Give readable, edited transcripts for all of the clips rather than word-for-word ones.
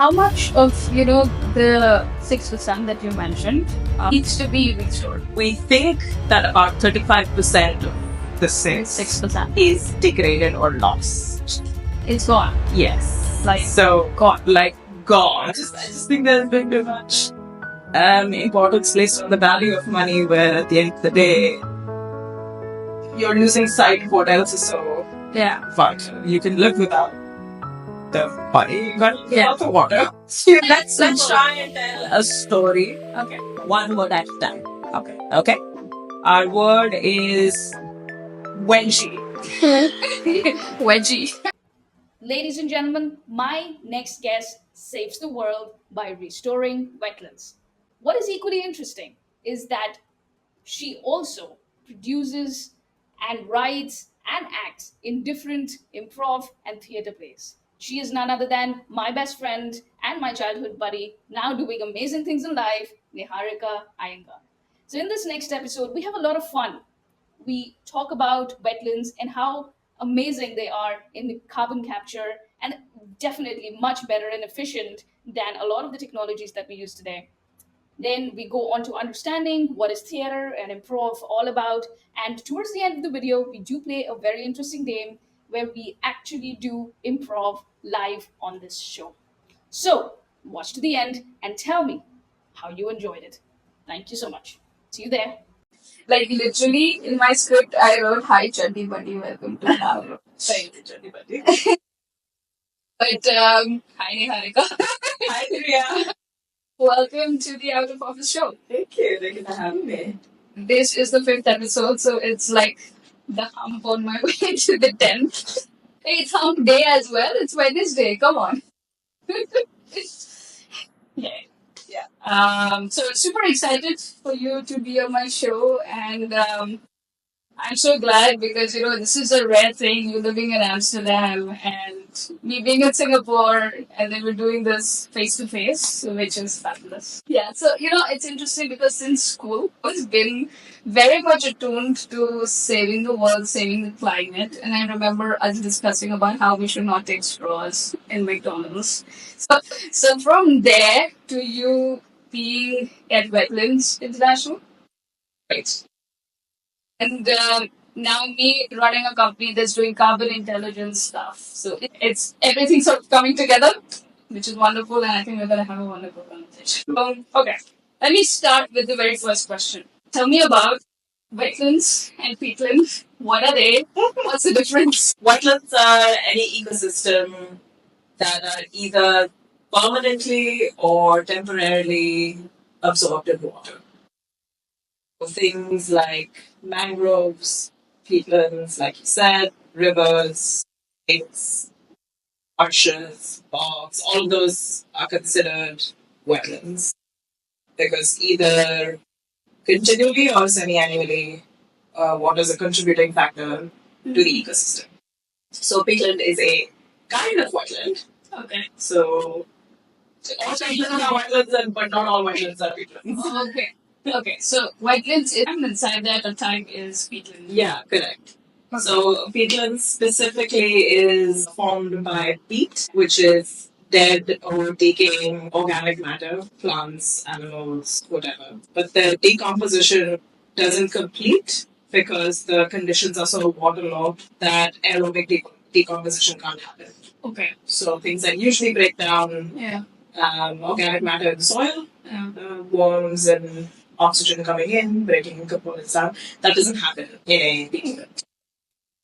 how much of the 6% that you mentioned needs to be restored? We think that about 35% of the 6% is degraded or lost. It's gone. Yes. Like gone. Like gone. I just think there's been too much importance placed on the value of money, where at the end of the day, you're losing sight of what else is so vital. You can live without the money, you can't live without the water. Let's try and tell a story. Okay. One word at a time. Okay. Our word is wedgie. Wedgie. Ladies and gentlemen, my next guest saves the world by restoring wetlands. What is equally interesting is that she also produces and writes and acts in different improv and theater plays. She is none other than my best friend and my childhood buddy, now doing amazing things in life, Niharika Iyengar. So, in this next episode, we have a lot of fun. We talk about wetlands and how amazing they are in carbon capture, and definitely much better and efficient than a lot of the technologies that we use today. Then we go on to understanding what is theater and improv all about. And towards the end of the video, we do play a very interesting game where we actually do improv live on this show. So watch to the end and tell me how you enjoyed it. Thank you so much. See you there. Like literally in my script, I wrote, "Hi, Chuddy Buddy, welcome to our." Thank you, Jenny Buddy. But hi, Niharika. Hi, Priya. Welcome to the Out of Office show. Thank you for having me. This is the 5th episode, so it's like the hump on my way to the 10th. Hey, it's hump day as well. It's Wednesday. Come on. So super excited for you to be on my show, and I'm so glad because this is a rare thing. You living in Amsterdam and me being in Singapore, and then we're doing this face to face, which is fabulous. Yeah, so it's interesting because since school, I've been very much attuned to saving the world, saving the climate, and I remember us discussing about how we should not take straws in McDonald's. So from there to you being at Wetlands International, right? And now me running a company that's doing carbon intelligence stuff. So it's everything sort of coming together, which is wonderful, and I think we're going to have a wonderful conversation. Okay, let me start with the very first question. Tell me about wetlands and peatlands. What are they? What's the difference? Wetlands are any ecosystem that are either permanently or temporarily absorbed in water. Things like mangroves, peatlands, like you said, rivers, lakes, marshes, bogs, all of those are considered wetlands because either continually or semi-annually, water is a contributing factor to the ecosystem. So peatland is a kind of wetland. Okay. So all peatlands are wetlands, but not all wetlands are peatlands. Okay, so wetlands inside that a type is peatland. Yeah, correct. Okay. So peatlands specifically is formed by peat, which is dead or decaying organic matter, plants, animals, whatever. But the decomposition doesn't complete because the conditions are so waterlogged that aerobic decomposition can't happen. Okay. So things that usually break down organic matter in the soil, worms and oxygen coming in, breaking components down, that doesn't happen in a peatland.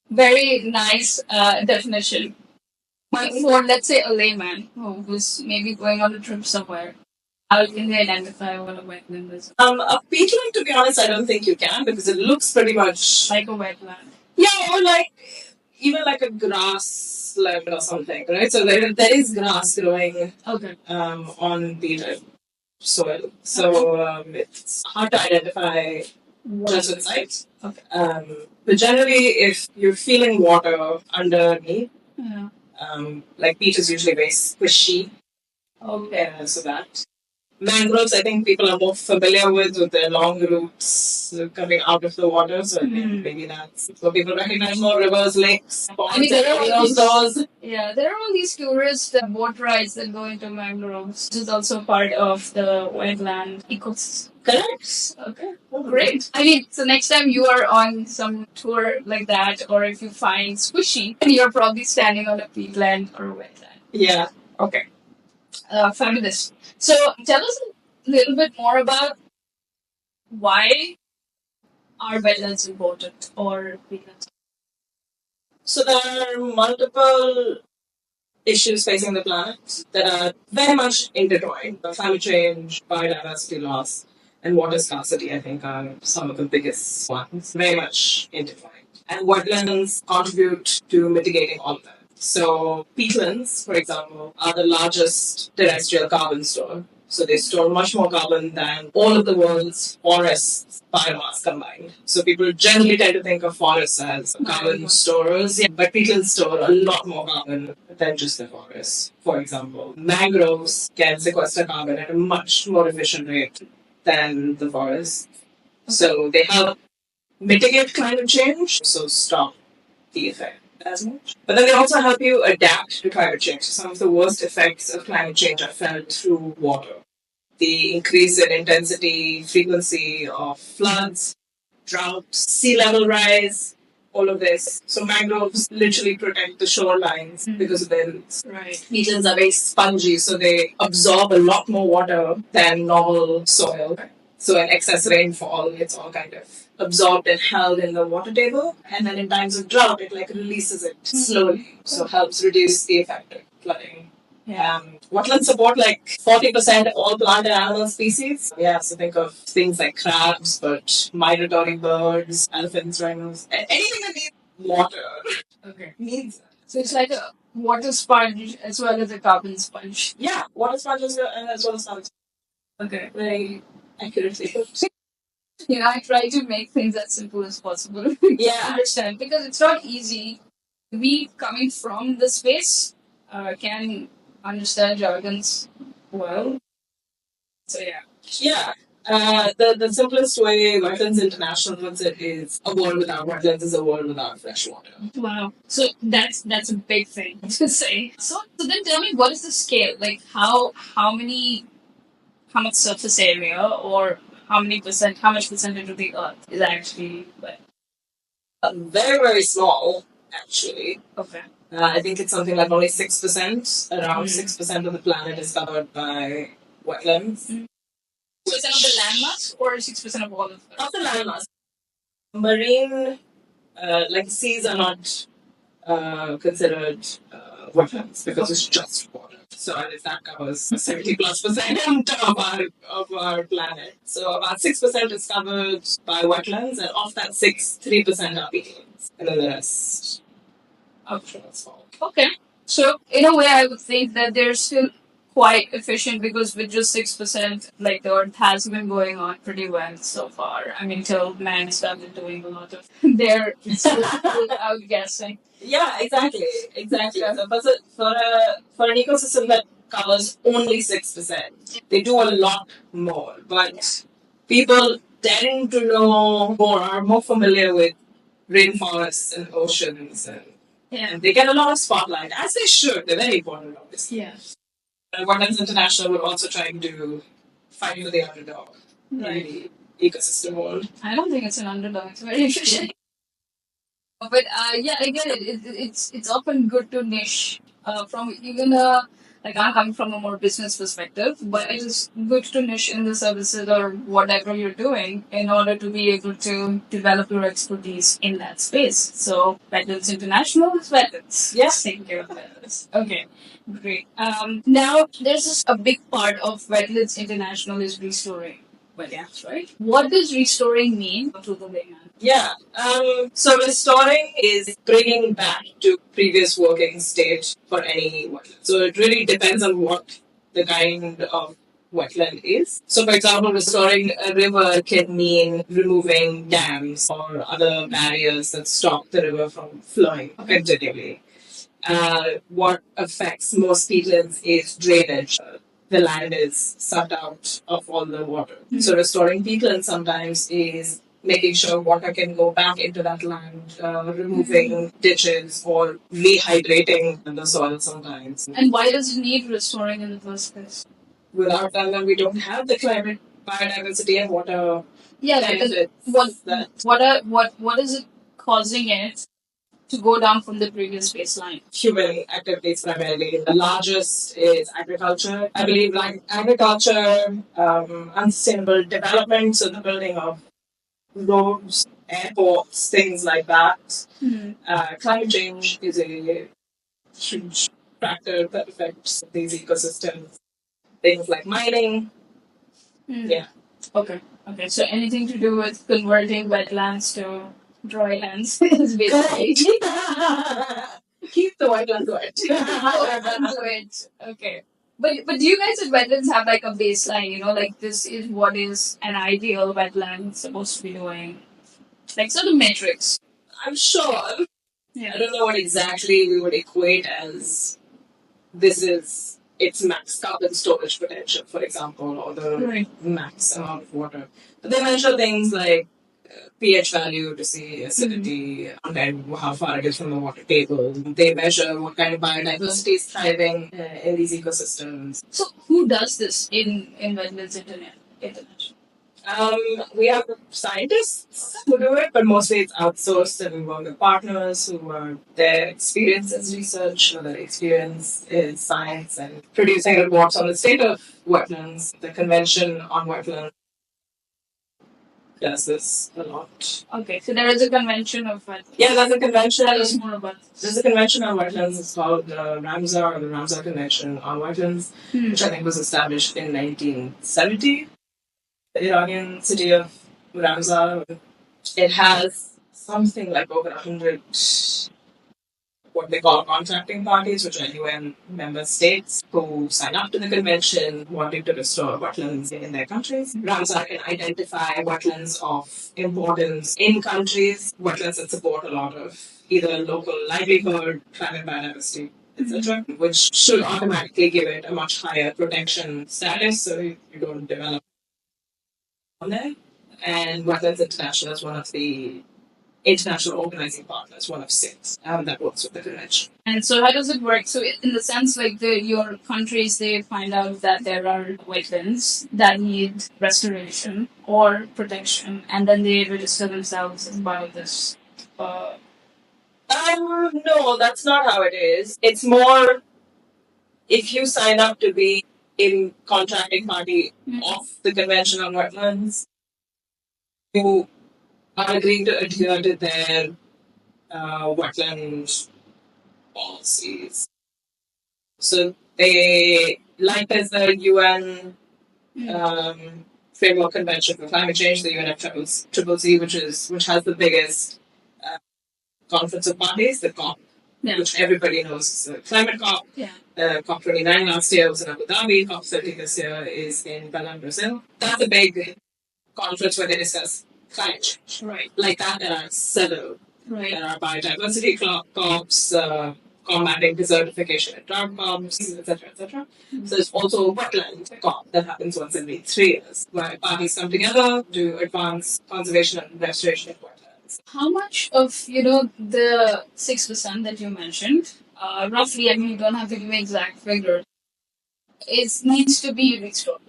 Very nice definition. For, let's say, a layman who's maybe going on a trip somewhere, how can they identify what a wetland is? A peatland, to be honest, I don't think you can because it looks pretty much like a wetland. Yeah, or like even like a grassland or something, right? So there is grass growing on peatland soil. So it's hard to identify what's inside. Okay. But generally, if you're feeling water underneath, like peat is usually very squishy. Okay. So that. Mangroves, I think people are more familiar with their long roots coming out of the water, so maybe that's so people recognize more rivers, lakes, ponds. I mean, there are all those. Yeah, there are all these tourist boat rides that go into mangroves, which is also part of the wetland ecosystem. Correct. Okay. Great. I mean, so next time you are on some tour like that, or if you find squishy, you're probably standing on a peatland or a wetland. Yeah. Okay. Fabulous. So tell us a little bit more about why are wetlands important or peatlands? So there are multiple issues facing the planet that are very much intertwined. Climate change, biodiversity loss, and water scarcity, I think, are some of the biggest ones, very much intertwined. And wetlands contribute to mitigating all of that. So, peatlands, for example, are the largest terrestrial carbon store. So they store much more carbon than all of the world's forests biomass combined. So people generally tend to think of forests as carbon storers, yeah, but peatlands store a lot more carbon than just the forests. For example, mangroves can sequester carbon at a much more efficient rate than the forests. So they help mitigate climate change, so stop the effect as much. But then they also help you adapt to climate change. So some of the worst effects of climate change are felt through water. The increase in intensity, frequency of floods, droughts, sea level rise, all of this. So mangroves literally protect the shorelines because of their roots. Right. Peatlands are very spongy, so they absorb a lot more water than normal soil. So in excess rainfall, it's all kind of absorbed and held in the water table, and then in times of drought, it like releases it slowly, so helps reduce the effect of flooding. Yeah. Wetlands support like 40% of all plant and animal species. Yeah, so think of things like crabs, but migratory birds, elephants, rhinos, anything that needs water. Okay. Needs. So it's like a water sponge as well as a carbon sponge. Yeah, water sponge as well as carbon sponge. Okay. Very accurately put. I try to make things as simple as possible. Yeah. Understand because it's not easy. We coming from the space can understand jargons well. So yeah. Yeah. The simplest way Wetlands International puts it is a world without wetlands is a world without fresh water. Wow. So that's a big thing to say. So then tell me what is the scale? Like how much surface area or how much percentage of the earth is actually wet? Very, very small, actually. Okay. I think it's something like only 6%. Around 6% of the planet is covered by wetlands. 6% of the landmass or 6% of all of it? Of the landmass. Marine, like seas are not considered wetlands because it's just water. So that covers 70 plus percent of our planet. So about 6% is covered by wetlands, and of that 3% are peatlands, and then the rest of asphalt. Okay. So in a way, I would think that they're still quite efficient because with just 6%, like the Earth has been going on pretty well so far. I mean, till man started doing a lot of their without guessing. Yeah, exactly, exactly. So, but for an ecosystem that covers only 6%, they do a lot more. But people tend to know more, are more familiar with rainforests and oceans, and they get a lot of spotlight, as they should. They're very important, obviously. Yeah. Wetlands International would also try to fight for the underdog in the ecosystem world. I don't think it's an underdog. It's very efficient. But yeah, I get it. It's often good to niche from even like I'm coming from a more business perspective, but it is good to niche in the services or whatever you're doing in order to be able to develop your expertise in that space. So Wetlands International is Wetlands. Yes, taking care of Wetlands. Okay, great. Now there's a big part of Wetlands International is restoring. Well, yeah, right. What does restoring mean to the layman? Yeah. So restoring is bringing back to previous working state for any wetland. So it really depends on what the kind of wetland is. So, for example, restoring a river can mean removing dams or other barriers that stop the river from flowing continually. What affects most peatlands is drainage. the land is sucked out of all the water. So restoring peatlands sometimes is making sure water can go back into that land, removing ditches or rehydrating the soil sometimes. And why does it need restoring in the first place? Without that, then we don't have the climate, biodiversity, and water. Yeah, because what is it causing it to go down from the previous baseline? Human activities primarily. The largest is agriculture. I believe like agriculture, unsustainable development, so the building of roads, airports, things like that. Climate change is a huge factor that affects these ecosystems. Things like mining. Yeah. Okay. Okay. So anything to do with converting wetlands to dry lands is basically Keep the wetlands wet. wetlands wet. Okay. But do you guys at wetlands have like a baseline? You know, like this is what is an ideal wetland supposed to be doing, like sort of metrics. I'm sure. Yeah. I don't know what exactly we would equate as this is its max carbon storage potential, for example, or the max amount of water. But they measure things like pH value to see acidity, and how far it is from the water table. They measure what kind of biodiversity is thriving in these ecosystems. So who does this in Wetlands International? We have scientists who do it, but mostly it's outsourced, and we work with partners who are their experience is research, or their experience is science, and producing reports on the state of wetlands. The Convention on Wetlands does this a lot. Okay, so there is a convention of wetlands. Yeah, there's a convention. Tell us more about this. There's a convention on wetlands. It's called the Ramsar, or the Ramsar Convention on Wetlands, which I think was established in 1970. The Iranian city of Ramsar. It has something like over 100 what they call contracting parties, which are UN member states who sign up to the convention wanting to restore wetlands in their countries. Ramsar can identify wetlands of importance in countries, wetlands that support a lot of either local livelihood, climate biodiversity, etc., which should automatically give it a much higher protection status so you don't develop on there. And Wetlands International is one of the international organizing partners, one of six, that works with the convention. And so, how does it work? So, in the sense, like your countries, they find out that there are wetlands that need restoration or protection, and then they register themselves as part of this. No, that's not how it is. It's more if you sign up to be in contracting party of the Convention on Wetlands, you are agreeing to adhere to their wetland policies. So they, like as the UN Framework Convention for Climate Change, the UNFCCC, which has the biggest conference of parties, the COP, which everybody knows is the climate COP. COP29 last year was in Abu Dhabi. COP30 this year is in Belém, Brazil. That's a big conference where they discuss climate change. Right. Like that, there are several. Right. There are biodiversity COPs, combating desertification and drought COPs, etc., etc. So there's also a wetland COP that happens once every 3 years, where parties come together to advance conservation and restoration of wetlands. How much of the 6% that you mentioned, roughly? I mean, you don't have to give me exact figure. It needs to be restored.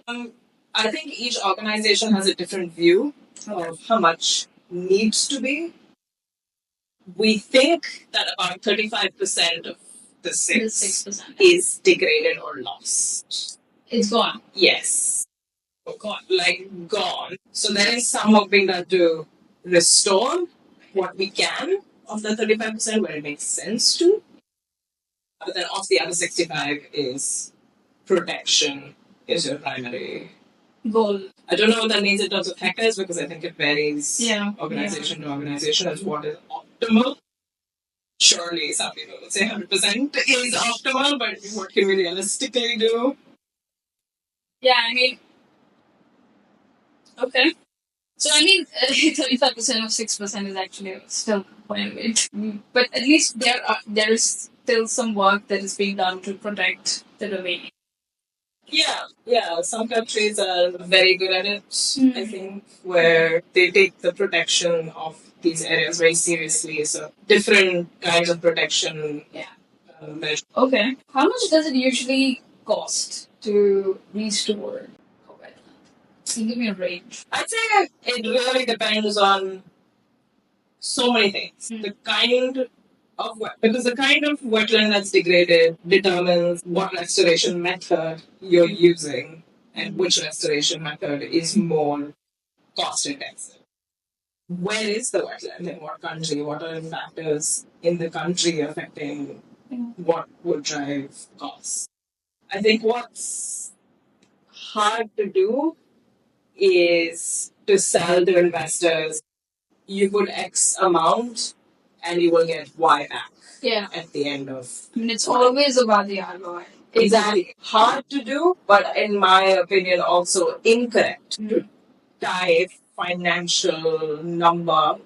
I think each organization has a different view of how much needs to be. We think that about 35% of the 6% is degraded or lost. It's gone. Yes. Gone. Like gone. So there is some work being done to restore what we can of the 35% where it makes sense to. But then of the other 65 is protection is your primary goal. I don't know what that means in terms of hectares because I think it varies organization to organization as what is optimal. Surely some people would say 100% is optimal, but what can we realistically do? Yeah, I mean, okay. So I mean, 35% of 6% is actually still quite a bit. But at least there is still some work that is being done to protect the remaining. Yeah. Some countries are very good at it, I think, where they take the protection of these areas very seriously. So different kinds of protection. Yeah. Measures. Okay. How much does it usually cost to restore a wetland? Can you give me a range? I'd say it really depends on so many things. The kind of because the kind of wetland that's degraded determines what restoration method you're using and which restoration method is more cost intensive. Where is the wetland in what country? What are the factors in the country affecting what would drive costs? I think what's hard to do is to sell to investors. You put X amount and you will get Y back. Yeah. At the end of. I mean, it's always about the ROI. Exactly. Hard to do, but in my opinion, also incorrect to tie financial number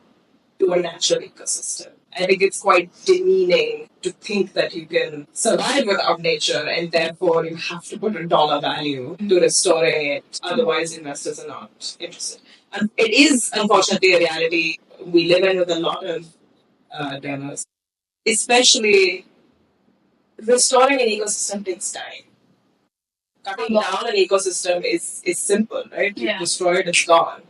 to a natural ecosystem. I think it's quite demeaning to think that you can survive without nature and therefore you have to put a dollar value to restoring it. Otherwise, investors are not interested. And it is unfortunately a reality we live in with a lot of donors, especially restoring an ecosystem takes time. Cutting down an ecosystem is simple, right? You destroy it, it's gone.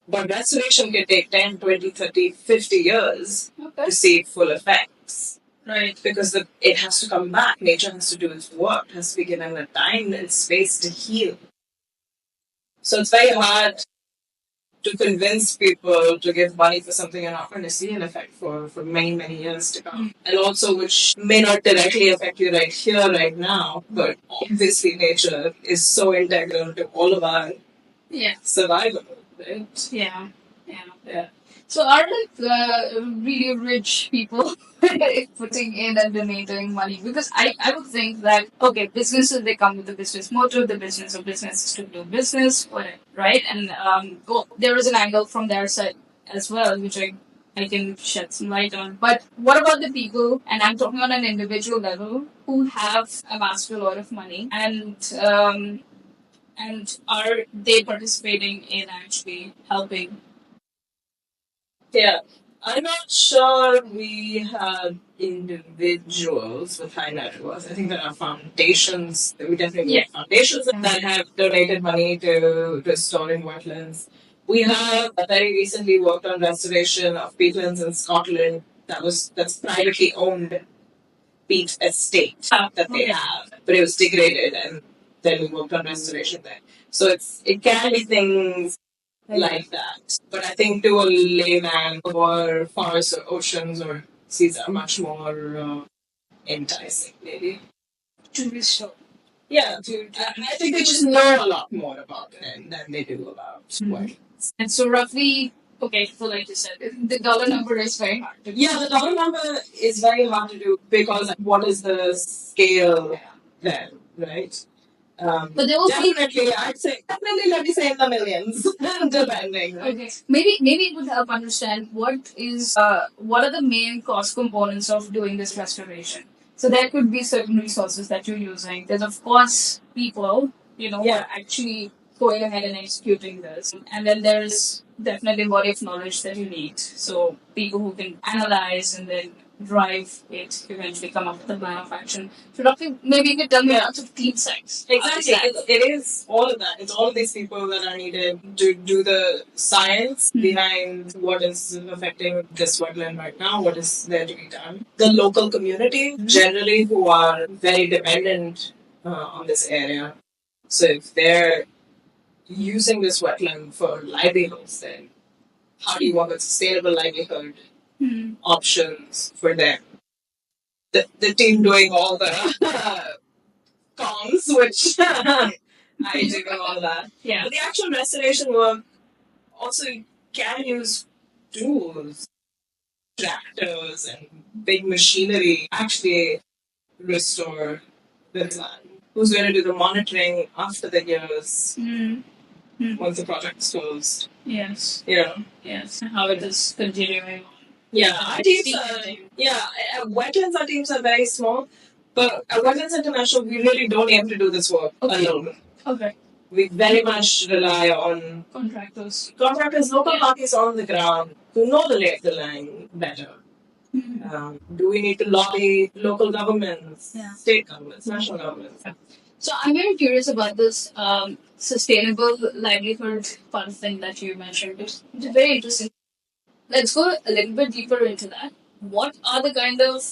But restoration can take 10, 20, 30, 50 years to see full effects. Right. Because it has to come back. Nature has to do its work. It has to be given a time and space to heal. So it's very hard to convince people to give money for something you're not going to see an effect for many, many years to come. And also which may not directly affect you right here, right now, but obviously nature is so integral to all of our survival. Right? Yeah. Yeah. So are really rich people putting in and donating money? Because I would think that okay, businesses they come with the business motto, the business of business is to do business, whatever, right? And well, there is an angle from their side as well, which I can shed some light on. But what about the people, and I'm talking on an individual level, who have amassed a lot of money and are they participating in actually helping? Yeah. I'm not sure we have individuals with high net worth. I think there are foundations. We definitely have foundations that have donated money to restoring wetlands. We have very recently worked on restoration of peatlands in Scotland. That's privately owned peat estate that they have, but it was degraded, and then we worked on restoration there. So it can be things like that. But I think to a layman or forests or oceans or seas are much more enticing, maybe. To restore. Yeah, I think they just know a lot more about it than they do about wetlands. And so roughly, okay, so like you said, the dollar number is very hard to do. Yeah, the dollar number is very hard to do because what is the scale then, right? But they will Definitely, I'd say definitely. Let me say in the millions, depending. Right? okay. Maybe it would help understand what are the main cost components of doing this restoration. So there could be certain resources that you're using. There's of course people, who are actually going ahead and executing this. And then there's definitely body of knowledge that you need. So people who can analyze and then drive it, eventually come up with a plan of action. So roughly, maybe you could tell me lots of team size. Exactly. It is all of that. It's all of these people that are needed to do the science behind what is affecting this wetland right now, what is there to be done. The local community, generally, who are very dependent on this area. So if they're using this wetland for livelihoods, then how do you work with sustainable livelihood options for them? The team doing all the comms, which I do all that. Yeah. But the actual restoration work also can use tools, tractors, and big machinery actually restore the land. Who's going to do the monitoring after the years once the project's closed? Yes. Yeah. Yes. How it is continuing. Yeah, our teams are, wetlands, our teams are very small. But at Wetlands International, we really don't aim to do this work alone. Okay. We very much rely on Contractors. contractors, local parties on the ground who know the lay of the land better. Do we need to lobby local governments, state governments, national governments? So I'm very curious about this sustainable livelihood fund thing that you mentioned. It's very interesting. Let's go a little bit deeper into that. What are the kind of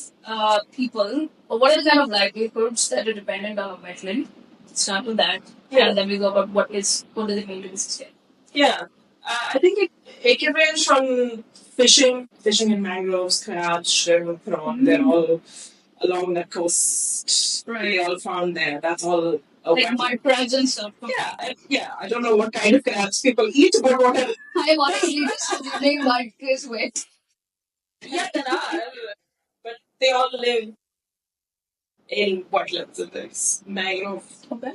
people, or what are the kind of livelihoods that are dependent on a wetland? Start with that, and then we go about what does it mean to be sustainable. Yeah, I think it can range from fishing in mangroves, crab, shrimp, prawn. They're all along the coast. Right. They all found there. That's all. Like mud crabs and stuff. Yeah. I don't know what kind of crabs people eat, but whatever. I'm honestly just assuming mud is wet. Yeah, there are, but they all live in wetlands and there's mangrove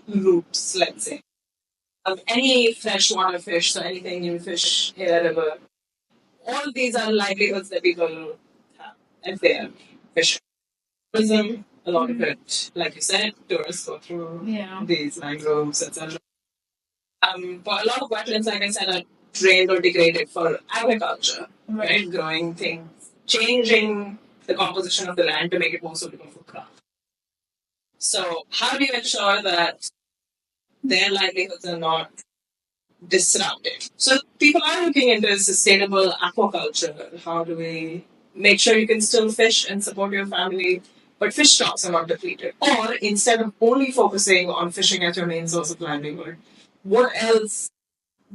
loops, let's say. Any freshwater fish, so anything you fish in a river, all these are livelihoods that people have if they are fishing. Tourism, a lot of it, like you said, tourists go through these mangroves, etc. But a lot of wetlands, like I said, are drained or degraded for agriculture, right? Growing things, changing the composition of the land to make it more suitable for crop. So, how do you ensure that their livelihoods are not disrupted? So, people are looking into sustainable aquaculture. How do we make sure you can still fish and support your family, but fish stocks are not depleted? Or instead of only focusing on fishing as your main source of livelihood, what else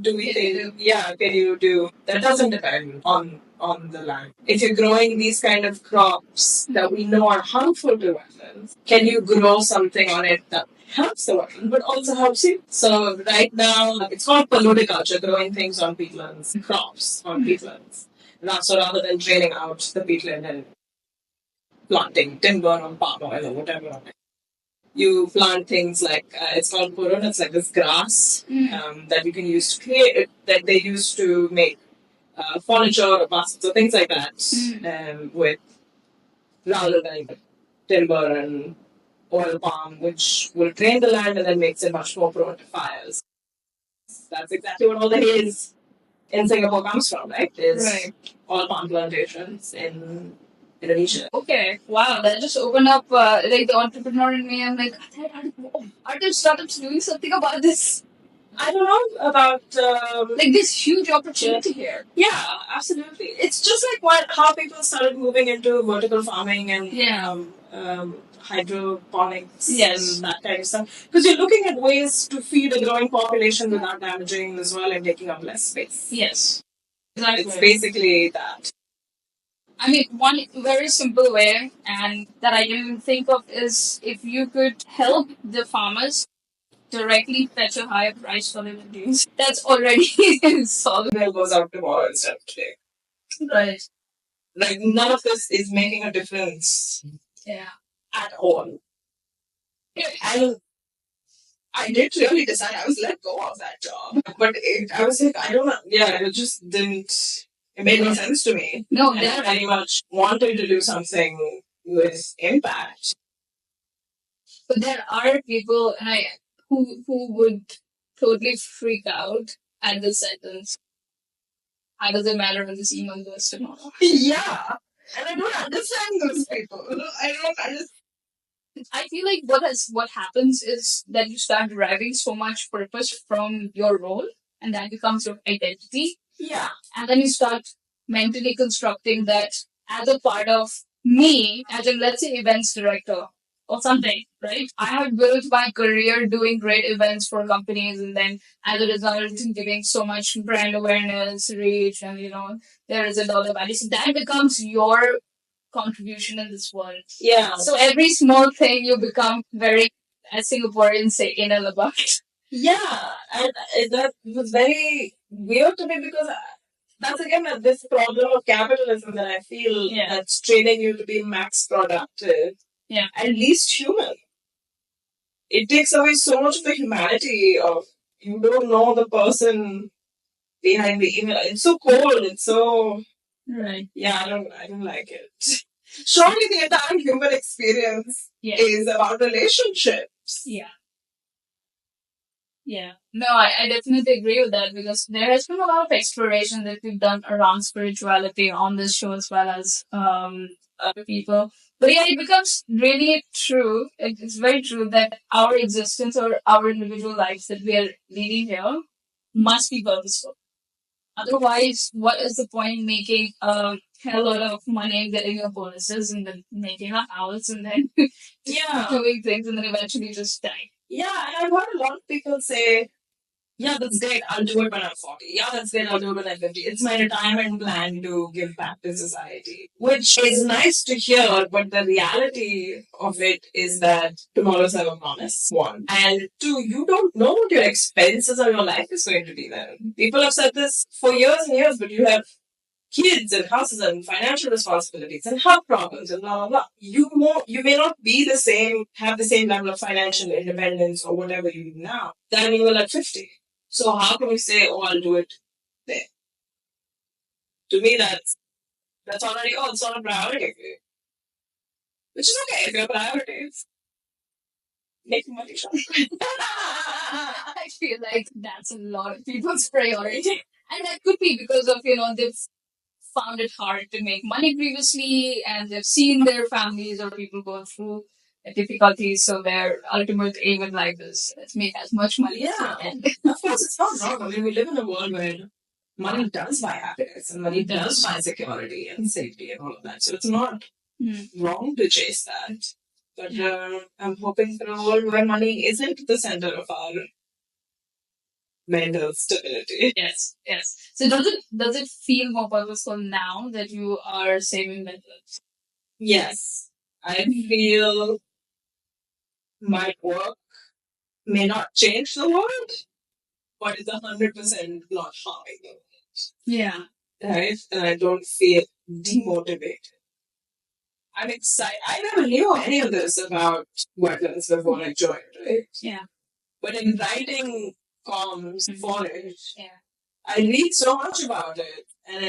do we think? Yeah, can you do that doesn't depend on the land? If you're growing these kind of crops that we know are harmful to wetlands, can you grow something on it that helps the wetland but also helps you? So right now it's called polludiculture, growing things on peatlands, crops on peatlands. So rather than draining out the peatland and planting timber or palm oil or whatever on it, you plant things like it's called purun. It's like this grass that you can use to create that they use to make furniture or baskets or things like that with rather than timber and oil palm, which will drain the land and then makes it much more prone to fires. That's exactly what all the haze in Singapore comes from, right? Is oil palm plantations in Indonesia. Okay, wow, that just opened up like the entrepreneur in me. I'm like, are there startups doing something about this? I don't know about like this huge opportunity here. Yeah, absolutely. It's just like how people started moving into vertical farming and hydroponics and that kind of stuff. Because you're looking at ways to feed a growing population without damaging the soil and taking up less space. Yes, exactly. It's basically that. I mean, one very simple way, and that I can think of, is if you could help the farmers directly fetch a higher price for their produce. That's already solid. It goes out tomorrow instead of today. Right. Like, none of this is making a difference. Yeah. At all. And I did really decide I was let go of that job. But I was like, I don't know. Yeah, it just didn't. It made no sense to me. No, and I very much wanted to do something with impact. But there are people who would totally freak out at this sentence. How does it matter when this email goes tomorrow? Yeah. And I don't understand those people. I feel like what happens is that you start deriving so much purpose from your role, and that becomes your identity. Yeah. And then you start mentally constructing that as a part of me, as in, let's say, events director or something, right? I have built my career doing great events for companies, and then as a result, giving so much brand awareness, reach, and there is a dollar value. So that becomes your contribution in this world. Yeah. So every small thing you become very, as Singaporeans say, anal about. Yeah, and that was very weird to me because that's again this problem of capitalism that I feel that's training you to be max productive and least human. It takes away so much of the humanity of you don't know the person behind the email. It's so cold. It's so right. Yeah, I don't like it. Surely the entire human experience is about relationships. Yeah. Yeah. No, I definitely agree with that because there has been a lot of exploration that we've done around spirituality on this show as well as other people. But yeah, it becomes really true. It's very true that our existence or our individual lives that we are leading here must be purposeful. Otherwise, what is the point in making a hell lot of money, getting your bonuses, and then making a house, and then Yeah. doing things, and then eventually just die? Yeah, and I've heard a lot of people say, yeah, that's great. I'll do it when I'm 40. Yeah, that's great. I'll do it when I'm 50. It's my retirement plan to give back to society, which is nice to hear. But the reality of it is that tomorrow's never promised. One. And two, you don't know what your expenses or your life is going to be then. People have said this for years and years, but you have kids and houses and financial responsibilities and health problems and blah blah blah. You may not be the same, have the same level of financial independence or whatever you do now than you will at 50. So how can we say, oh, I'll do it there? To me, that's already, oh, it's not a priority for you, which is okay if your priority is making money. Sure. I feel like that's a lot of people's priority. And that could be because of, they've found it hard to make money previously and they've seen their families or people go through difficulties. So their ultimate aim in life is let's make as much money as Yeah, we can. of course, it's not wrong. I mean, we live in a world where money does buy happiness and money does buy security and safety and all of that. So it's not wrong to chase that. But I'm hoping for a world where money isn't the center of our mental stability. Yes, yes. So does it feel more purposeful now that you are saving mental? Yes. I feel my work may not change the world, but it's 100% not harming the world. Yeah. Right? And I don't feel demotivated. I'm excited. I never knew any of this about wetlands before I joined, right? Yeah. But in writing columns for it, I read so much about it, and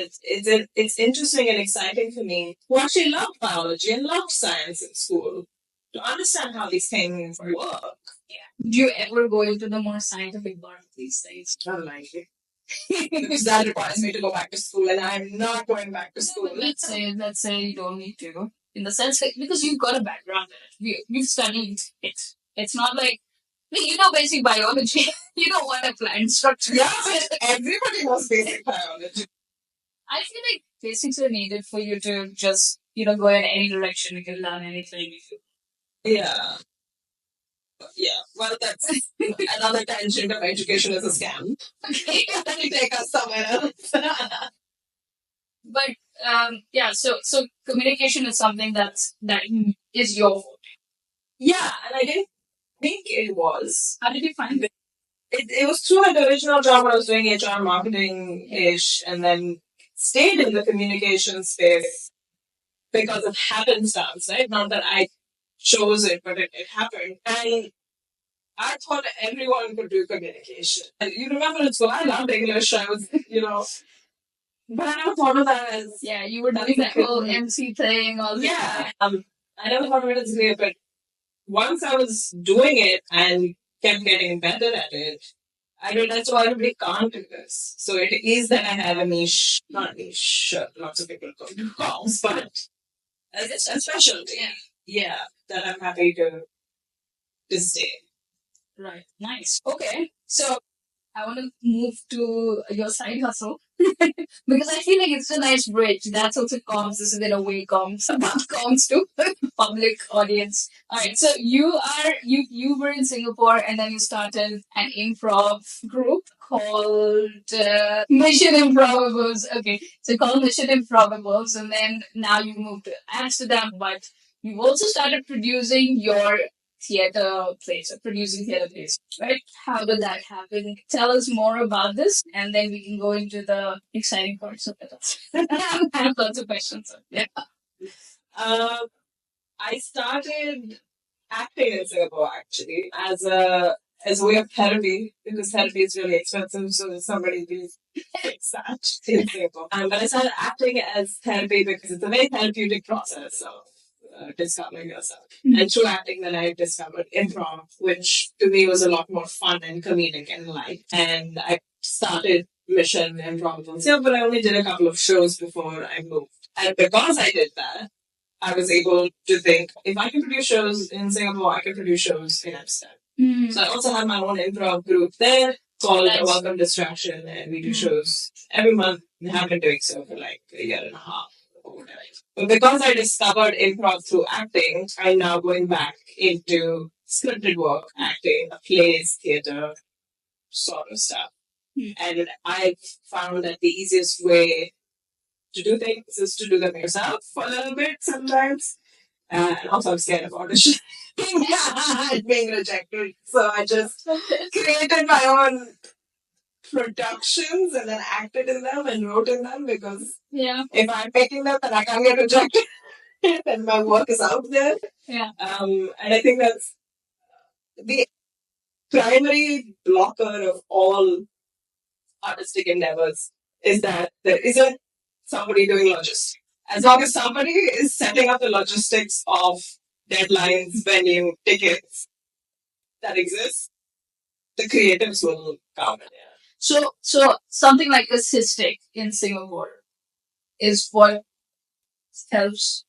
it's interesting and exciting for me who actually loved biology and loved science in school to understand how these things work. Yeah. Do you ever go into the more scientific part of these things? Unlikely. Because that requires me to go back to school, and I'm not going back to school. Let's say you don't need to, in the sense that because you've got a background in it, you've studied it. It's not like basic biology. You don't want a plant structure. Yeah, but everybody knows basic biology. I feel like basics are needed for you to just go in any direction. You can learn anything. Yeah. Yeah, well, that's another tangent of education as a scam. Let me take us somewhere else. But yeah, so communication is something that is your forte. Yeah, and I didn't think it was. How did you find it? It was through an original job when I was doing HR marketing ish, and then stayed in the communication space because of happenstance, right? Not that I chose it, but it happened. And I thought everyone could do communication. And you remember in school, I loved English. I was, but I never thought of that as you were doing that whole MC thing. I never thought of it as great, but once I was doing it and kept getting better at it, I realized, oh, everybody can't do this. So it is that I have a niche, not a niche, lots of people go do calls, but it's a specialty. Yeah, that I'm happy to stay. Right. Nice. Okay. So I want to move to your side hustle because I feel like it's a nice bridge. That's also comms. This is in a way comms about comms to public audience. All right. So you were in Singapore and then you started an improv group called Mission Improvables. Okay. So called Mission Improvables, and then now you moved to Amsterdam, but you've also started producing your theater plays or producing theater plays, right? How did that happen? Tell us more about this, and then we can go into the exciting parts of it. I have lots of questions. Yeah. I started acting in Singapore actually as a as a way of therapy because therapy is really expensive. So somebody please fix that in Singapore. But I started acting as therapy because it's a very therapeutic process of discovering yourself. And through acting, then I discovered improv, which to me was a lot more fun and comedic and light. And I started Mission Improv and Theater, but I only did a couple of shows before I moved. And because I did that, I was able to think if I can produce shows in Singapore, I can produce shows in Amsterdam. So I also have my own improv group there called Welcome Distraction, and we do shows every month and have been doing so for like a year and a half or whatever. But because I discovered improv through acting, I'm now going back into scripted work, acting, plays, theater, sort of stuff. And I've found that the easiest way to do things is to do them yourself for a little bit sometimes. And also, I'm scared of audition and being rejected. So I just created my own productions and then acted in them and wrote in them because if I'm making them, then I can't get rejected. And my work is out there. And I think that's the primary blocker of all artistic endeavors is that there isn't somebody doing logistics. As long as somebody is setting up the logistics of deadlines, venue, tickets that exist, the creatives will come. So something like a cystic in Singapore is what helps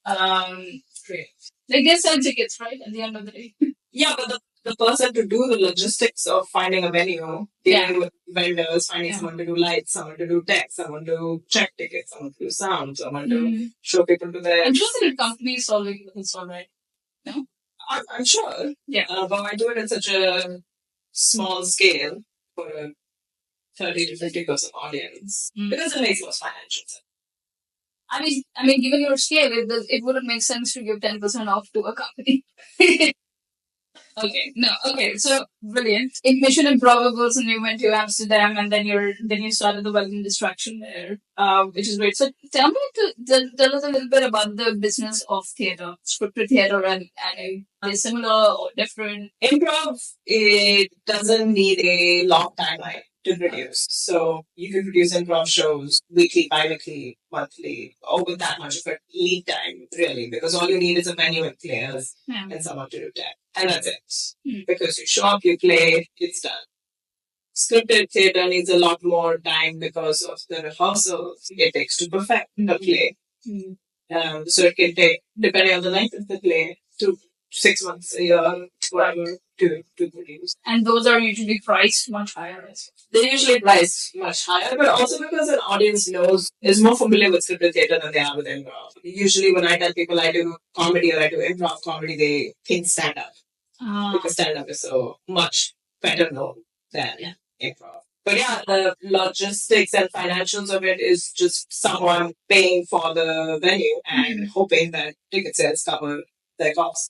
create. Like they sell tickets, right? At the end of the day. Yeah, but the person to do the logistics of finding a venue, dealing with vendors, finding someone to do lights, someone to do tech, someone to check tickets, someone to do sound, someone to show people to their. I'm sure the company is solving this all right. No? I'm sure. Yeah. But I do it in such a small scale for a 30 to 50% audience because it makes most financial sense. I mean, given your scale, it wouldn't make sense to give 10% off to a company. Okay, no, okay, so brilliant. In Mission Improbables, and you went to Amsterdam, and then you started the Welcome Distraction there, which is great. So tell me tell us a little bit about the business of theater, scripted theater, and are they similar or different? Improv, it doesn't need a long timeline to produce. So you can produce improv shows weekly, bi-weekly, monthly, or with that much of a lead time, really, because all you need is a venue and players and someone to do tech. And that's it. Because you show up, you play, it's done. Scripted theater needs a lot more time because of the rehearsals it takes to perfect the play. So it can take, depending on the length of the play, 6 months, a year, whatever, to produce. And those are usually priced much higher. They're usually priced much higher, but also because an audience is more familiar with scripted theater than they are with improv. Usually when I tell people I do comedy or I do improv comedy, they think stand-up. Because stand-up is so much better known than improv. But yeah, the logistics and financials of it is just someone paying for the venue and hoping that ticket sales cover their costs.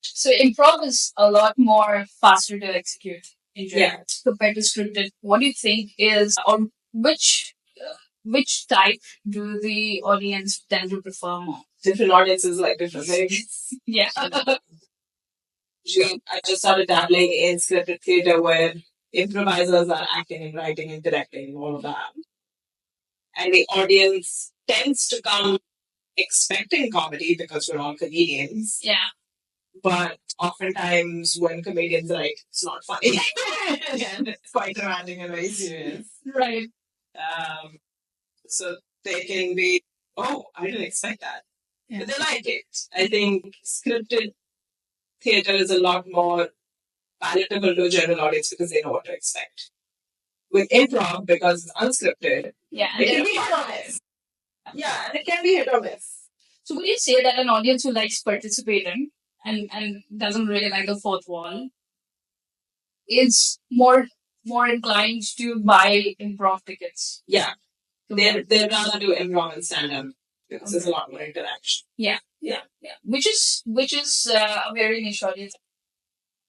So improv is a lot more faster to execute in general compared to scripted. What do you think is, or which type do the audience tend to prefer more? Different audiences like different things. Yeah. I just started dabbling in scripted theater where improvisers are acting and writing and directing all of that. And the audience tends to come expecting comedy because we're all comedians. Yeah. But oftentimes when comedians are like, it's not funny. And it's quite dramatic and very serious. Right. So they can be, oh, I didn't expect that. Yeah. But they like it. I think scripted theater is a lot more palatable to a general audience because they know what to expect. With improv, because it's unscripted, it can be hit or miss. Yeah, and it can be hit or miss. So would you say that an audience who likes participating and doesn't really like the fourth wall is more inclined to buy improv tickets? Yeah. They'd rather do improv and stand-up because there's a lot more interaction. Yeah. Which is a very niche audience.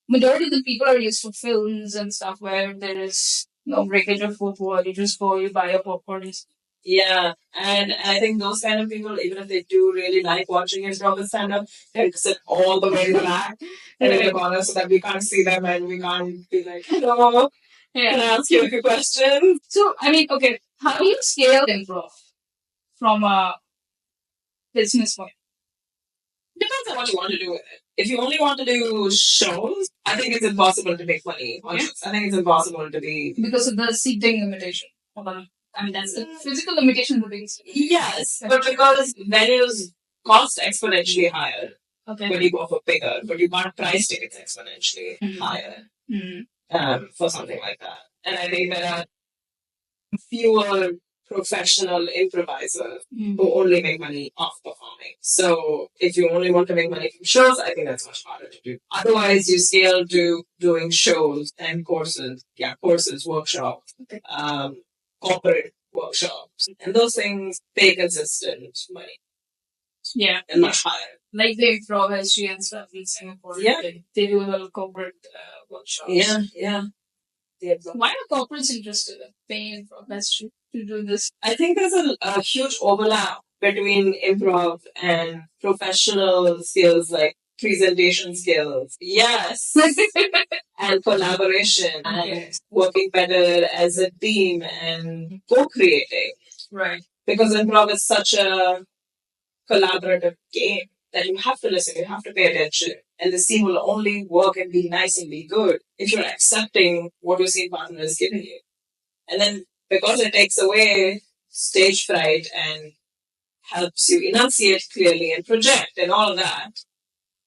Majority of the people are used to films and stuff where there is no breakage of fourth wall. You just go, you buy a popcorn. Yeah, and I think those kind of people, even if they do really like watching improv and stand up, they sit all the way in the back and in the corner so that we can't see them and we can't be like, hello, can I ask you a few questions? So, I mean, okay, how do you scale improv from a business point? Depends on what you want to do with it. If you only want to do shows, I think it's impossible to make money on shows. I think it's impossible to be because of the seating limitation. I mean, that's the physical limitation of the biggest. Yes, but because venues cost exponentially higher Okay. when you go for bigger, but you can't price tickets exponentially higher for something like that. And I think there are fewer professional improvisers who only make money off performing. So if you only want to make money from shows, I think that's much harder to do. Otherwise, you scale to doing shows and courses. Yeah, courses, workshops, corporate workshops, and those things pay consistent money. Yeah. And much higher. Like the improv history and stuff in Singapore. Yeah. They do a little corporate workshops. Yeah. Why are corporates interested in paying improv history to do this? I think there's a huge overlap between improv and professional skills like presentation skills. Yes. And collaboration and working better as a team and co-creating. Right. Because improv is such a collaborative game that you have to listen, you have to pay attention. And the scene will only work and be nice and be good if you're accepting what your scene partner is giving you. And then because it takes away stage fright and helps you enunciate clearly and project and all of that,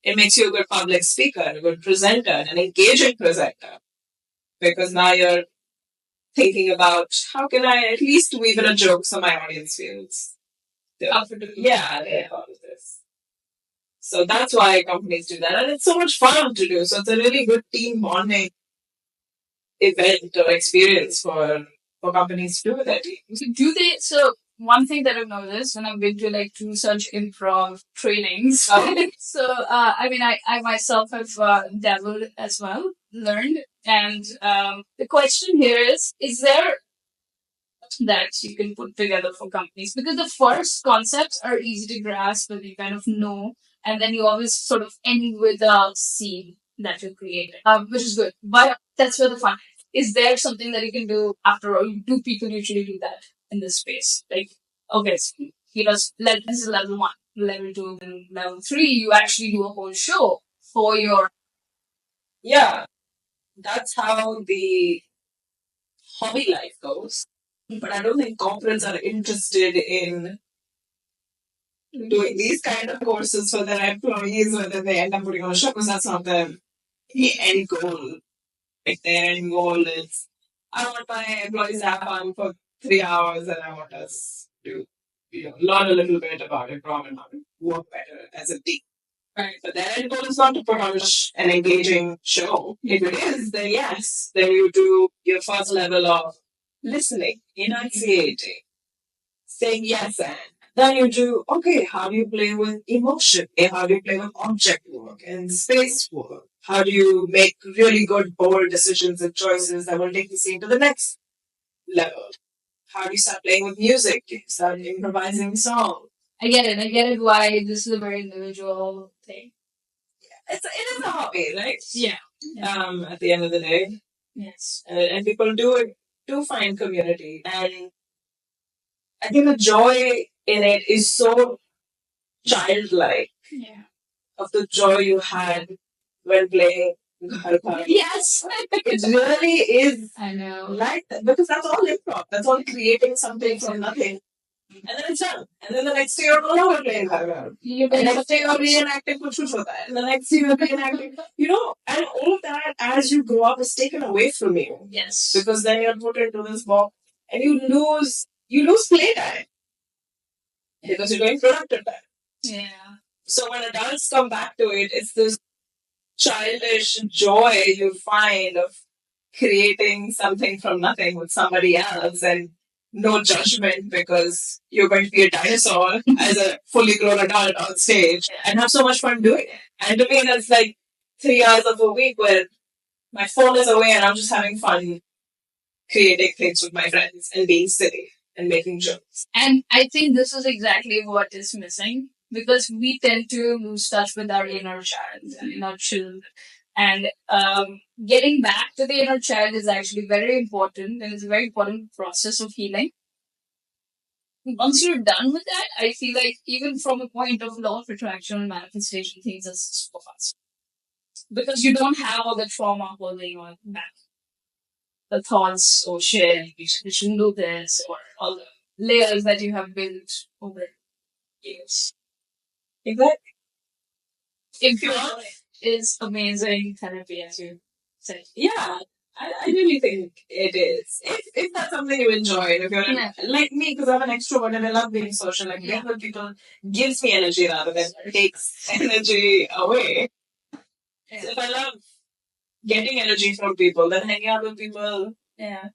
it makes you a good public speaker, a good presenter, an engaging presenter. Because now you're thinking about how can I at least weave in a joke so my audience feels comfortable. Yeah, they're part of this. So that's why companies do that. And it's so much fun to do. So it's a really good team bonding event or experience for companies to do with their teams. Do they? So one thing that I've noticed when I've been to like two such improv trainings. So I mean, I myself have dabbled as well, learned, and the question here is there that you can put together for companies? Because the first concepts are easy to grasp, but you kind of know, and then you always sort of end with a scene that you're creating, which is good. But that's where the fun is. There something that you can do after all? Do people usually do that in this space? Like, okay, so, this is level 1, level 2, and level 3. You actually do a whole show for your. Yeah, that's how the hobby life goes. But I don't think corporates are interested in doing these kind of courses for their employees, whether they end up putting on a show, because that's not their end goal. Like their end goal is, I want my employees to have fun for 3 hours, and I want us to learn a little bit about improv and how to work better as a team. Right. But their end goal is not to put on an engaging show. If it is, then yes, then you do your first level of listening, enunciating, saying yes and. Then you do, okay, how do you play with emotion? How do you play with object work and space work? How do you make really good, bold decisions and choices that will take the scene to the next level? How do you start playing with music? You start improvising songs. I get it why this is a very individual thing. It is a hobby, right? Yeah. At the end of the day. Yes. And people do find community. And I think the joy in it is so childlike. Yeah. Of the joy you had when playing Niharika. Yes. It really is. I know. Like that. Because that's all improv. That's all creating something from nothing. And then it's done. And then the next day you're no longer playing Niharika. The next day you're reenacting Kuch Kuch Hota Hai. And the next day you're reenacting. And all of that as you grow up is taken away from you. Yes. Because then you're put into this box and you lose playtime. Because you're doing productive time. Yeah. So when adults come back to it, it's this childish joy you find of creating something from nothing with somebody else and no judgment because you're going to be a dinosaur as a fully grown adult on stage and have so much fun doing it. And to me, that's like 3 hours of a week where my phone is away and I'm just having fun creating things with my friends and being silly. and making jokes. And I think this is exactly what is missing because we tend to lose touch with our inner child and inner child. And getting back to the inner child is actually very important and it's a very important process of healing. Once you're done with that, I feel like even from a point of law of attraction and manifestation, things are so fast because you don't have all the trauma holding on back. The thoughts, oh shit, you shouldn't do this, or all the layers that you have built over years. Exactly. Improv is amazing therapy, as you said. Yeah, I really think it is. If that's something you enjoy, and if you're like me, because I'm an extrovert and I love being social, like being with people gives me energy rather than takes energy away. So if I love getting energy from people, then hanging out with people, and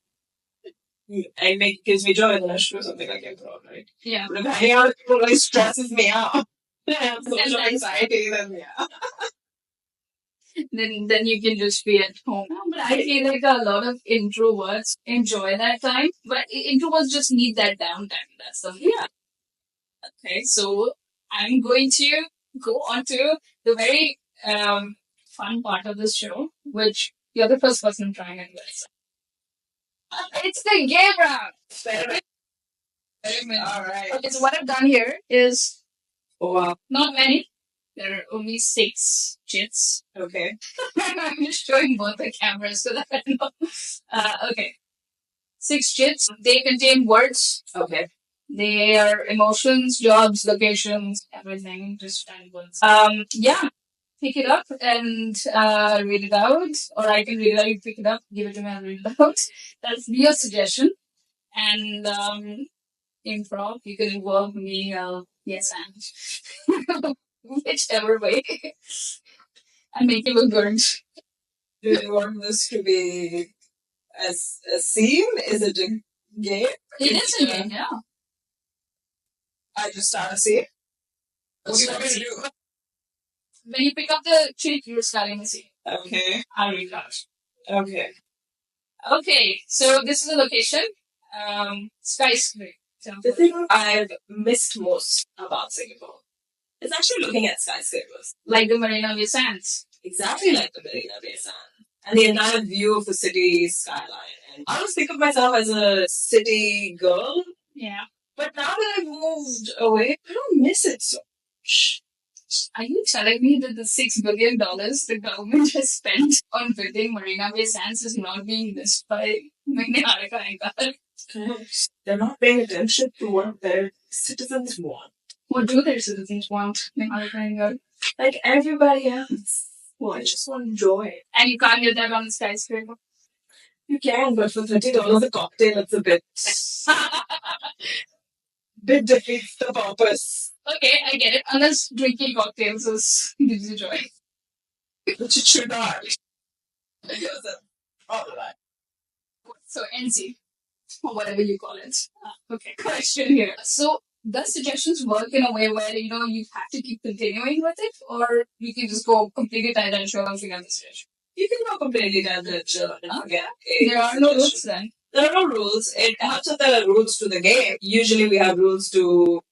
make gives me joy, then I should do something like improv, right? Yeah. But if hanging out with people really stresses me out, I have social then- anxiety, then then you can just be at home. But I feel like a lot of introverts enjoy that time, but introverts just need that downtime. That's the Okay, so I'm going to go on to the very fun part of this show, which you're the first person trying it with. It's the game round. Very many. all right. Okay, so what I've done here is Oh wow. not many. There are only 6 chits. Okay. I'm just showing both the cameras so that I know. Okay. 6 chits. They contain words. Okay. They are emotions, jobs, locations, everything. Just find words. Yeah. Pick it up and read it out, or I can read it out. You pick it up, give it to me, and read it out. That's your suggestion. And improv, you can involve me. Yes, and whichever way, and make it look good. Do you want this to be a scene? Is it a game? It is a game, yeah. I just start a scene. What do you want me to do? When you pick up the cheat, you're starting the scene. Okay. I'll read it out. Okay. Okay, so this is a location. Skyscraper. The thing I've missed most about Singapore is actually looking at skyscrapers. Like the Marina Bay Sands. Exactly like the Marina Bay Sands. And the entire view of the city skyline. And I always think of myself as a city girl. Yeah. But now that I've moved away, I don't miss it so much. Are you telling me that the $6 billion the government has spent on building Marina Bay Sands is not being missed by Niharika and God? They're not paying attention to what their citizens want. What do their citizens want, Niharika and God? Like everybody else. Well, I just want joy. And you can't get that on the skyscraper? You can, but for $30 a cocktail, it's a bit defeats the purpose. Okay, I get it. Unless drinking cocktails gives you joy. Which it should not. So NC, or whatever you call it. Okay, question here. So does suggestions work in a way where you have to keep continuing with it, or you can just go completely tangential and forget the suggestion? You can go completely tangential and forget. There are no rules then. There are no rules. It helps with the rules to the game. Usually we have rules to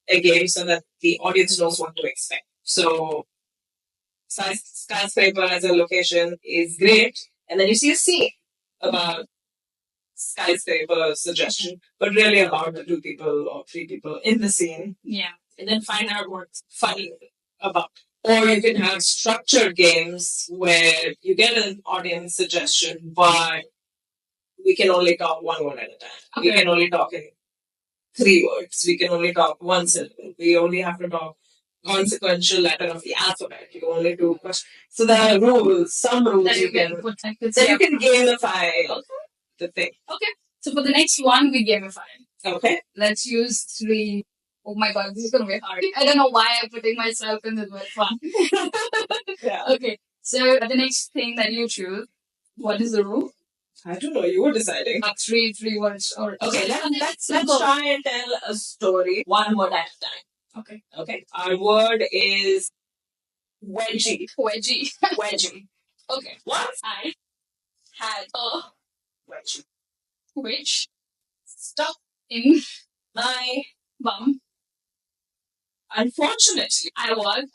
a game so that the audience knows what to expect. So skyscraper as a location is great. And then you see a scene about skyscraper suggestion, but really about the 2 people or 3 people in the scene. Yeah. And then find out what's funny about it. Or you can have structured games where you get an audience suggestion, but we can only talk 1 word at a time. Okay. We can only talk in 3 words. We can only talk 1 syllable. We only have to talk consequential letter of the alphabet. You only do questions. So there are rules, some rules That you can you gamify the thing. Okay. So for the next one, we gamify. Okay. Let's use 3. Oh my god, this is gonna be hard. I don't know why I'm putting myself in the word fun. Yeah. Okay. So the next thing that you choose, what is the rule? I don't know. You were deciding. 3 words or Okay. Let's try and tell a story 1 word at a time. Okay. Okay. Our word is wedgie. Wedgie. Wedgie. Okay. Once I had a wedgie. which Stuff in my bum. Unfortunately, I was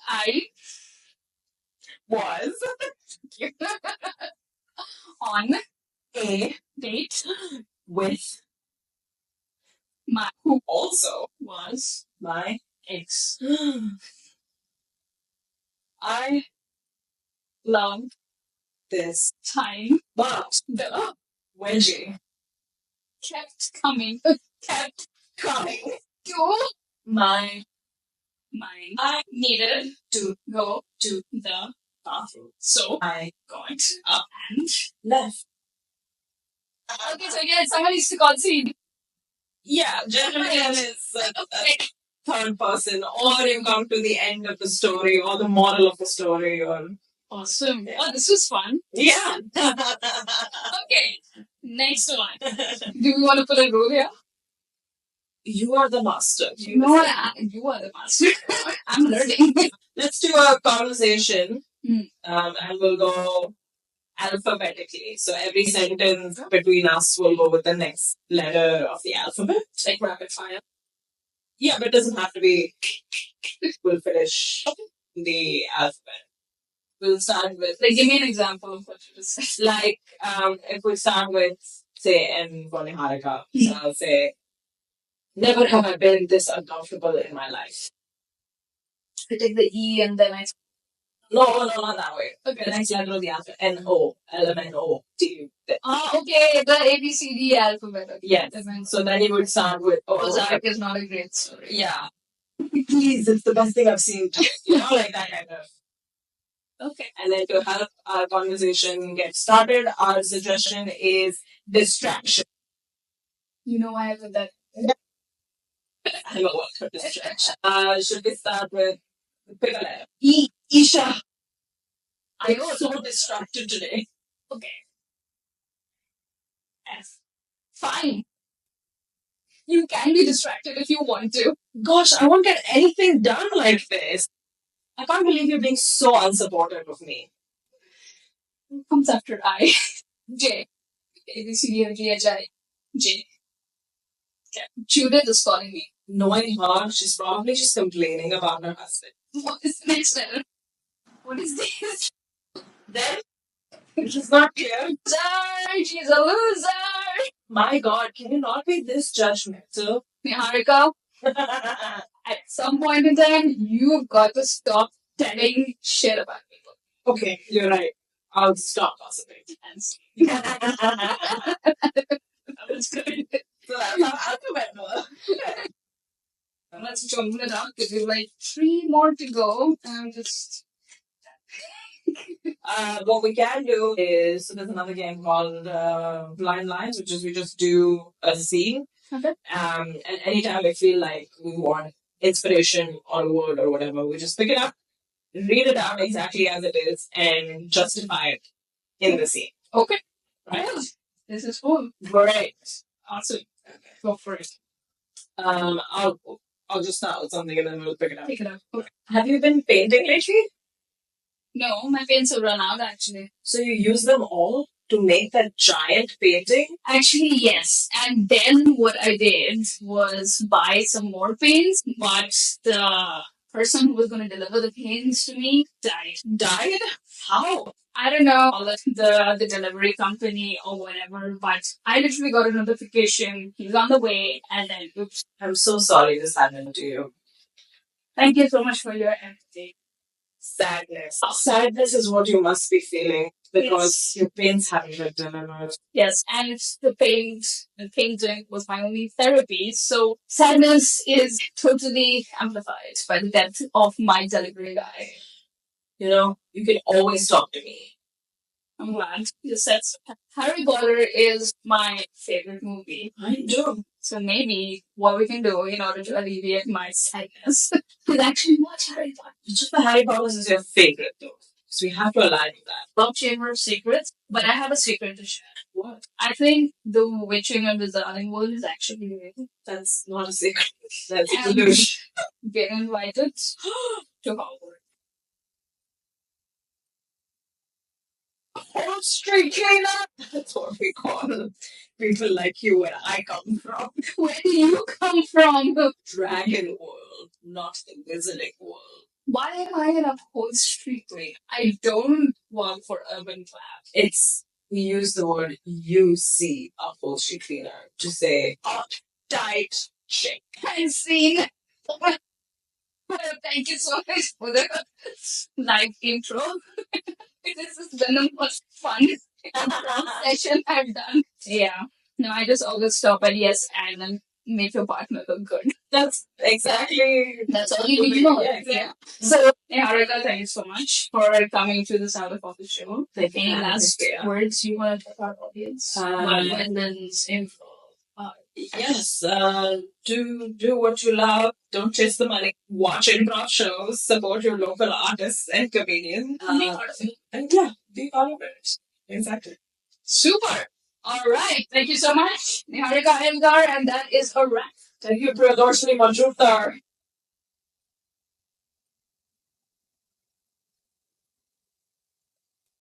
on a date with my who also was my ex. I Loved this time, but the wedgie kept coming to my mind. I Needed to go to the bathroom. so I got up and left. okay, so again, someone needs to concede. Yeah, generally it is third person, or you come to the end of the story, or the moral of the story, or Awesome. Oh, this was fun. yeah. Okay, next one. Do we want to put a rule here? You are the master. No, you are the master. I'm learning. Let's do a conversation, Hmm. and we'll go alphabetically. So every sentence between us will go with the next letter of the alphabet. Like rapid fire. Yeah, but it doesn't have to be. We'll finish the alphabet. We'll start with, Like, give me an example of what you just said. like, if we start with, say, N for Niharika, so I'll say, never have I been this uncomfortable in my life. I take the E and then I. No, not that way. Okay. The next letter of the alphabet, N-O, L-M-N-O-T-U. Okay, the ABCD alphabet. Okay. Yes. So then you would start with Ozark is not a great story. Yeah. Please, it's the best thing I've seen. Like that kind of. Okay. And then to help our conversation get started, our suggestion is distraction. You know why I put that? I know what for distraction. Should we start with pick a letter? E. Isha. I'm so distracted today. Okay. F. Fine. You can be distracted if you want to. Gosh, I won't get anything done like this. I can't believe you're being so unsupportive of me. Comes after I. J. A, B, C, D, F, G, H, I. J. Okay. Judith is calling me. Knowing her, she's probably just complaining about her husband. What is the next letter? What is this? Then, which is not clear. Loser! She's a loser! My God, can you not be this judgmental? Niharika, at some point in time, you've got to stop telling shit about people. Okay, you're right. I'll stop gossiping. That's good. So that's how alphabet works. Let's jump it up because we've like 3 more to go. Just. What we can do is, so there's another game called Blind Lines, which is we just do a scene. Okay. And anytime we feel like we want inspiration or a word or whatever, we just pick it up, read it out exactly as it is, and justify it in the scene. Okay. Right? This is fun. Great. Awesome. Okay. Go for it. I'll just start with something and then we'll pick it up. Pick it up. Okay. Have you been painting lately? No, my paints will run out actually. So you use them all to make that giant painting? Actually, yes. And then what I did was buy some more paints, but the person who was going to deliver the paints to me died. Died? How? I don't know, the delivery company or whatever, but I literally got a notification. He's on the way, and then oops. I'm so sorry this happened to you. Thank you so much for your empathy. Sadness. Sadness is what you must be feeling because your paints haven't been delivered. Yes, and the painting was my only therapy, so sadness is totally amplified by the death of my delivery guy. You know, you can always talk to me. I'm glad you said so. Harry Potter is my favorite movie. I do. So maybe what we can do in order to alleviate my sadness is actually watch Harry Potter. Which of the Harry Potters is your favorite though? So we have to align with that. Love Chamber of Secrets, but I have a secret to share. What? I think the Witching and Wizarding World is actually real. That's not a secret. That's a delusion. Get invited to Hogwarts. Home street cleaner. That's what we call people like you where I come from. Where do you come from? Dragon world, not the wizarding world. Why am I an upholstery queen? I don't work for Urban Clap. It's we use the word UC, upholstery cleaner, to say hot, tight, chick. And scene. Well, thank you so much for the live intro. This has been the most fun improv session I've done. Yeah. No, I just always stop at yes and then make your partner look good. That's exactly. That's all you need to know. Yeah, exactly. Yeah. So, Niharika, thank you so much for coming to the Sound of Office show. Any last words you want to tell our audience? Wetlands, info. Yes, do what you love. Don't chase the money. Watch improv shows. Support your local artists and comedians. And yeah, be all of it. Exactly. Super. All right. Thank you so much, Niharika Elgar, and that is a wrap. Thank you, Priyadarshini Majumdar.